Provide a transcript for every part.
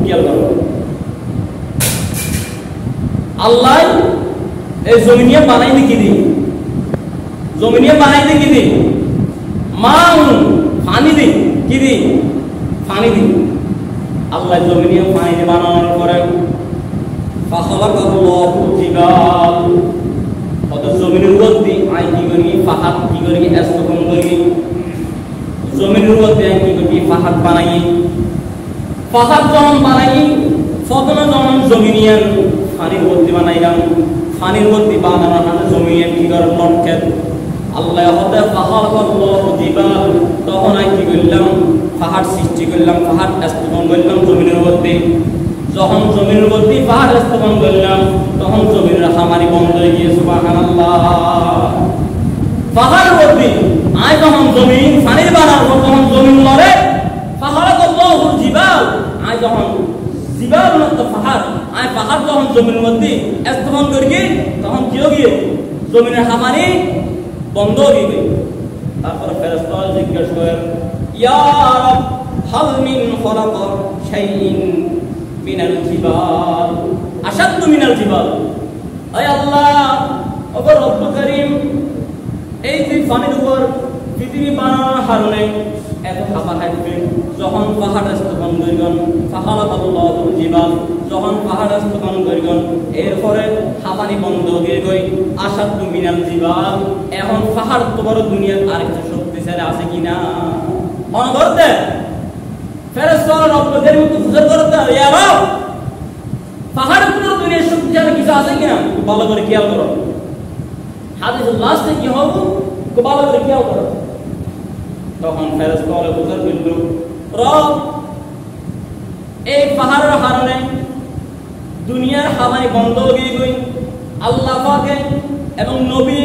খেয়াল করো, আল্লাহ এই জমিনিয়া বানাইতে কি দি, জমিনিয়া বানাইতে কি দি, মাউন পানি দি, কি দি, পানি দি। আল্লাহ জমিনিয়া পানি দিয়ে বানানোর পরে ফাখালাকাল্লাহু জিবাল, কত জমিনের উপর দিয়ে আই কি করি পাহাড়, কি করি স্থাপন করি, জমিনের উপর দিয়ে কি করি পাহাড় বানাই। পাহাড় যখন বানাই প্রথমে যখন জমিনিয়ান পানির ভর্তি বানাইলাম, পানির ভর্তি বানানোর হাতে জমিনিয়ান কি করে লটকেন। আল্লাহ হতে ফাখালাকাল্লাহু জিবাল, তখন আই কি করলাম পাহাড় সৃষ্টি করলাম, পাহাড় স্থাপন করলাম জমিনের মধ্যে। যখন জমিনের মধ্যে পাহাড় স্থাপন করলাম তখন জমির হামারি বন্ধ হয়ে গিয়ে সুবহানাল্লাহ। পাহাড়ের মধ্যে আই যখন জমিন পানির বানাবো তখন জমিন লড়ে, ফাখালাকাল্লাহু জিবাল, আই যখন জিবাল মত পাহাড়, আই পাহাড় যখন জমিনের মধ্যে স্থাপন করি তখন কি হয়ে জমিনের হামারি বন্ধ হয়ে গেল। তারপর ফেরেশতা জিজ্ঞাসা করেন, ইয়া রাব হাল মিন খলাকা শাইইন মিনাল জিবাল আশাদ্দু মিনাল জিবাল। আয় আল্লাহ, ও রব্বুল কারীম, এই যে পানির উপর পৃথিবী বানানোর কারণে এত হাবা থাকবে, যখন পাহাড় স্থাপন করিগন ফাখালাকাল্লাহু জিবাল, যখন পাহাড় স্থাপন করিগন এরপরে হাবানি বন্ধ হয়ে গই আশাদ্দু মিনাল জিবাল। এখন পাহাড় তো বড় দুনিয়ার আরেকটা শক্তিশালী আছে কিনা মনে করতে ফেরেশতা রব্বুল কারীম তো বুঝার করতে, ইয়া রব পাহাড়ের পুরো দুনিয়ার শক্তিশালী কিছু আছে কিনা ভালো করে খেয়াল করো। হাদিসের লাস্টে কি হবে খুব ভালো করে খেয়াল করো। তখন ফেরেশতা বুঝার করল, রব এই পাহাড়ের কারণে দুনিয়ার হাওয়ানি বন্ধ হয়ে গই, আল্লাহ পাকে এবং নবী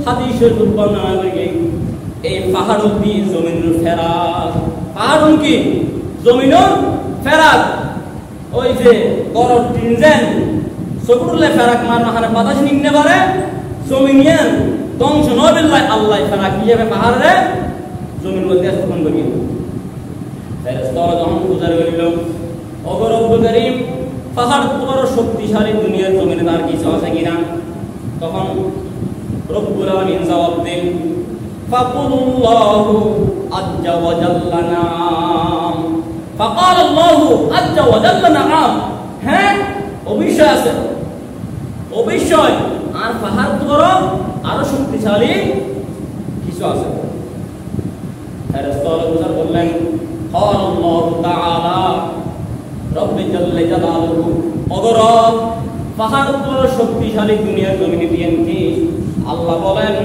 হাদিসের বর্ণনা করে এই পাহাড় অব্দি জমিনের ফেরাক, পাহাড় কি জমিনের ফেরাক, ওই যে গরর টিনজেন সবুরলে ফেরাক মারনা খানে বাতাস নিতে পারে জমিনিয়ান ধ্বংস নবিল্লাহ আল্লাহ ফেরাক হিসেবে পাহাড়ে জমির মধ্যে স্থাপন করি। ফেরেশতারা যখন বুঝার করিল, ও রব্বুল কারীম পাহাড় বড় শক্তিশালী দুনিয়ার জমিনে তার কিছু আছে কিনা, তখন রব্বুল আলামিন জবাব দেন, ফাকুল্লাহু আজ্জা ওয়া জাল্লা নাম, ফাকালাল্লাহু আজ্জা ওয়া জাল্লা নাম। হ্যাঁ অবশ্যই আছে, অবশ্যই, আর পাহাড় বড় আরো শক্তিশালী কিছু আছে। ফেরেশতারা বুঝার বললেন, ক্বালাল্লাহু তাআলা রব্বি জাল্লা জালালুহু, অগর পাহাড় বড় শক্তিশালী দুনিয়ার জমিনে দিয়েন কি আল্লাহ বলেন